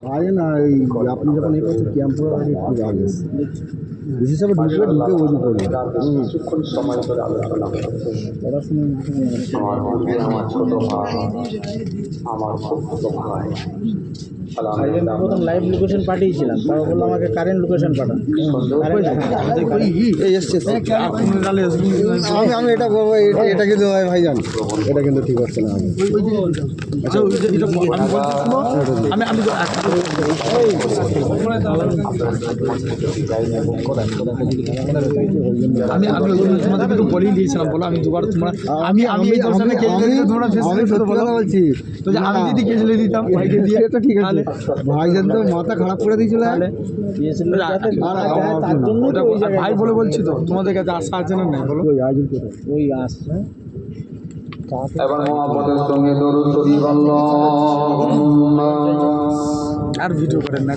আরে না এই আপনি যখন এই করছেন ক্যাম্পের আগে একটু আগে বিশেষ করে ঢুকে ওজু করবে কিছুক্ষণ সময় ধরে আলোচনা করছে। আমার মধ্যে আমার ছোট ভাই, আমার খুব ছোট ভাই ভাইজানকে প্রথম লাইভ লোকেশন পাঠিয়েছিলাম, তারপর বললো আমাকে কারেন্ট লোকেশন পাঠান। আমি এটা বলবো, এটা কিন্তু ভাইজান এটা কিন্তু ঠিক হচ্ছে না। আমি তোমাদেরকে তো বলেই দিয়েছিলাম, বলো আমি দুবার তোমরা আমি বলছি আমি যদি কেজলে দিতাম ভাইকে দিয়ে এটা ঠিক আছে। ভাইজান তো মাথা খারাপ করে দিয়েছিল। ভাই বলে বলছি তো তোমাদের কাছে আশা আছে না নাই বলো। ওই আসছে এবার মহাপদের সঙ্গে দরুদ শরীফ আল্লাহুম্মা আর ভিডিও করেন না।